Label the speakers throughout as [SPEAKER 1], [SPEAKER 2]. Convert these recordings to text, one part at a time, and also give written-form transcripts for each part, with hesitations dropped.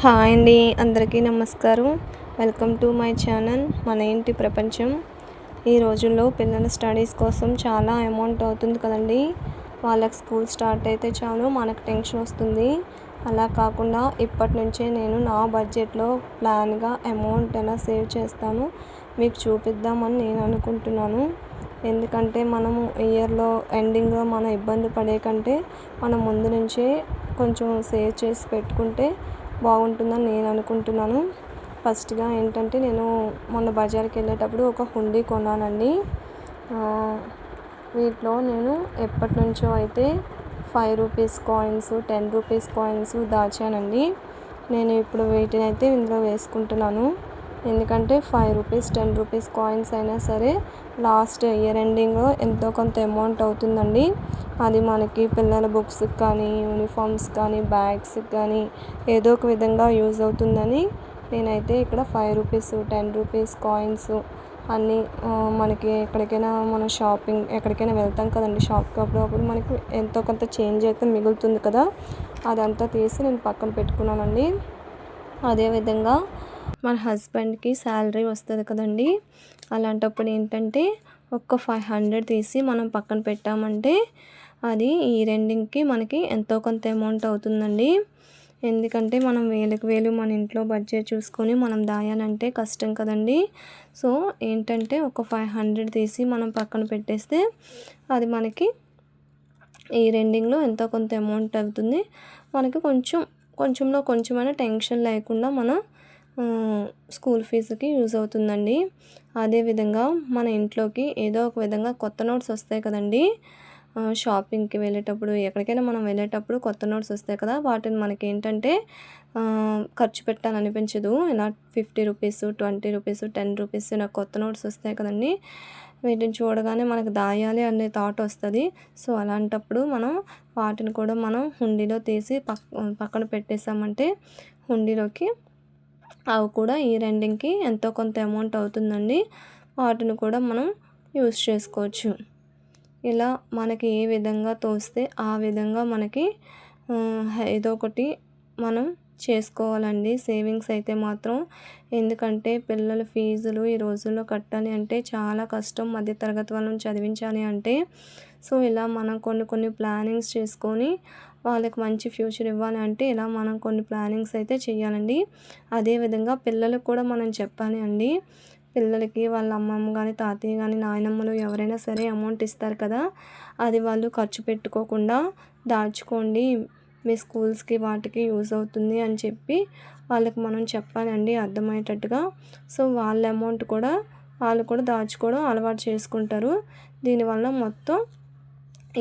[SPEAKER 1] Hi అండి, అందరికీ నమస్కారం. వెల్కమ్ టు మై ఛానల్ మన ఇంటి ప్రపంచం. ఈ రోజుల్లో పిల్లల స్టడీస్ కోసం చాలా అమౌంట్ అవుతుంది కదండి. వాళ్ళకి స్కూల్ స్టార్ట్ అయితే చాలు మనకు టెన్షన్ వస్తుంది. అలా కాకుండా ఇప్పటి నుంచే నేను నా బడ్జెట్లో ప్లాన్గా అమౌంట్ ఎలా సేవ్ చేస్తాను మీకు చూపిద్దామని నేను అనుకుంటున్నాను. ఎందుకంటే మనము ఇయర్లో ఎండింగ్లో మనం ఇబ్బంది పడే కంటే మనం ముందు నుంచే కొంచెం సేవ్ చేసి పెట్టుకుంటే బాగుంటుందని నేను అనుకుంటున్నాను. ఫస్ట్గా ఏంటంటే నేను మొన్న బజార్కి వెళ్ళేటప్పుడు ఒక హుండీ కొన్నానండి. వీటిలో నేను ఎప్పటి నుంచో అయితే ₹5 కాయిన్స్, ₹10 కాయిన్స్ దాచానండి. నేను ఇప్పుడు వీటిని అయితే ఇందులో వేసుకుంటున్నాను. ఎందుకంటే ₹5, ₹10 కాయిన్స్ అయినా సరే లాస్ట్ ఇయర్ ఎండింగ్లో ఎంతో కొంత అమౌంట్ అవుతుందండి. అది మనకి పిల్లల బుక్స్కి కానీ, యూనిఫామ్స్ కానీ, బ్యాగ్స్కి కానీ ఏదో ఒక విధంగా యూజ్ అవుతుందని నేనైతే ఇక్కడ ₹5, ₹10 కాయిన్స్ అన్నీ మనకి ఎక్కడికైనా మనం షాపింగ్ ఎక్కడికైనా వెళ్తాం కదండి, షాప్కి అప్పుడప్పుడు మనకి ఎంతో కొంత చేంజ్ అయితే మిగులుతుంది కదా, అదంతా తీసి నేను పక్కన పెట్టుకున్నానండి. అదేవిధంగా మన హస్బెండ్కి శాలరీ వస్తుంది కదండి, అలాంటప్పుడు ఏంటంటే ఒక 500 తీసి మనం పక్కన పెట్టామంటే అది ఈ రెండింగ్కి మనకి ఎంతో కొంత అమౌంట్ అవుతుందండి. ఎందుకంటే మనం వేలకు వేలు మన ఇంట్లో బడ్జెట్ చూసుకొని మనం దాయాలంటే కష్టం కదండి. సో ఏంటంటే ఒక 500 తీసి మనం పక్కన పెట్టేస్తే అది మనకి ఈ రెండింగ్లో ఎంతో కొంత అమౌంట్ అవుతుంది. మనకి కొంచెంలో కొంచెమైనా టెన్షన్ లేకుండా మనం స్కూల్ ఫీజుకి యూజ్ అవుతుందండి. అదేవిధంగా మన ఇంట్లోకి ఏదో ఒక విధంగా కొత్త నోట్స్ వస్తాయి కదండి. షాపింగ్కి వెళ్ళేటప్పుడు ఎక్కడికైనా మనం వెళ్ళేటప్పుడు కొత్త నోట్స్ వస్తాయి కదా, వాటిని మనకి ఏంటంటే ఖర్చు పెట్టాలనిపించదు. ఇలా ₹50, ₹20, ₹10 ఇలా కొత్త నోట్స్ వస్తాయి కదండి. వీటిని చూడగానే మనకు దాయాలి అనే థాట్ వస్తుంది. సో అలాంటప్పుడు మనం వాటిని కూడా మనం హుండీలో తీసి పక్కన పెట్టేసామంటే హుండీలోకి అవి కూడా ఈ రెండింగ్కి ఎంతో కొంత అమౌంట్ అవుతుందండి. వాటిని కూడా మనం యూస్ చేసుకోవచ్చు. ఇలా మనకి ఏ విధంగా తోస్తే ఆ విధంగా మనకి ఏదో ఒకటి మనం చేసుకోవాలండి సేవింగ్స్ అయితే మాత్రం. ఎందుకంటే పిల్లల ఫీజులు ఈ రోజుల్లో కట్టాలి అంటే చాలా కష్టం, మధ్యతరగతి వాళ్ళని చదివించాలి అంటే. సో ఇలా మనం కొన్ని ప్లానింగ్స్ చేసుకొని వాళ్ళకి మంచి ఫ్యూచర్ ఇవ్వాలి అంటే ఇలా మనం కొన్ని ప్లానింగ్స్ అయితే చేయాలండి. అదేవిధంగా పిల్లలకు కూడా మనం చెప్పాలి అండి. పిల్లలకి వాళ్ళ అమ్మమ్మ కానీ, తాతయ్య కానీ, నాయనమ్మలు ఎవరైనా సరే అమౌంట్ ఇస్తారు కదా, అది వాళ్ళు ఖర్చు పెట్టుకోకుండా దాచుకోండి, మీ స్కూల్స్కి వాటికి యూజ్ అవుతుంది అని చెప్పి వాళ్ళకి మనం చెప్పాలండి అర్థమయ్యేటట్టుగా. సో వాళ్ళ అమౌంట్ కూడా వాళ్ళు కూడా దాచుకోవడం అలవాటు చేసుకుంటారు. దీనివల్ల మొత్తం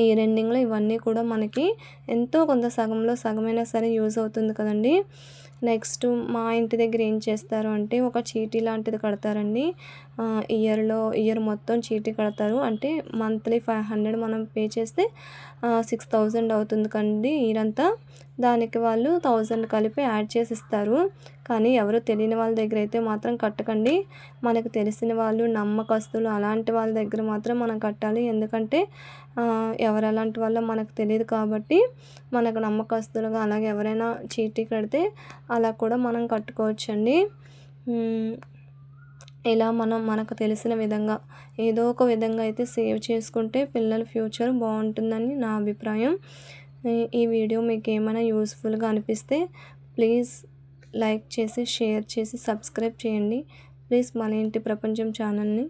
[SPEAKER 1] ఈ రెండింగ్లో ఇవన్నీ కూడా మనకి ఎంతో కొంత సగంలో సగమైనా సరే యూజ్ అవుతుంది కదండి. నెక్స్ట్ మా ఇంటి దగ్గర ఏం చేస్తారు అంటే ఒక చీటీ లాంటిది కడతారండి. ఇయర్ మొత్తం చీటీ కడతారు. అంటే మంత్లీ 500 మనం పే చేస్తే 6000 అవుతుంది కండి ఇయరంతా. దానికి వాళ్ళు 1000 కలిపి యాడ్ చేసి ఇస్తారు. కానీ ఎవరు తెలియని వాళ్ళ దగ్గర అయితే మాత్రం కట్టకండి. మనకు తెలిసిన వాళ్ళు, నమ్మకస్తులు అలాంటి వాళ్ళ దగ్గర మాత్రం మనం కట్టాలి. ఎందుకంటే ఎవరు అలాంటి వాళ్ళో మనకు తెలియదు కాబట్టి మనకు నమ్మకస్తులుగా అలాగే ఎవరైనా చీటీ కడితే అలా కూడా మనం కట్టుకోవచ్చండి. ఇలా మనకు తెలిసిన విధంగా ఏదో ఒక విధంగా అయితే సేవ్ చేసుకుంటే పిల్లల ఫ్యూచర్ బాగుంటుందని నా అభిప్రాయం. ఈ వీడియో మీకు ఏమైనా యూస్ఫుల్గా అనిపిస్తే ప్లీజ్ లైక్ చేసి, షేర్ చేసి, సబ్స్క్రైబ్ చేయండి. ప్లీజ్ మన ఇంటి ప్రపంచం ఛానల్ని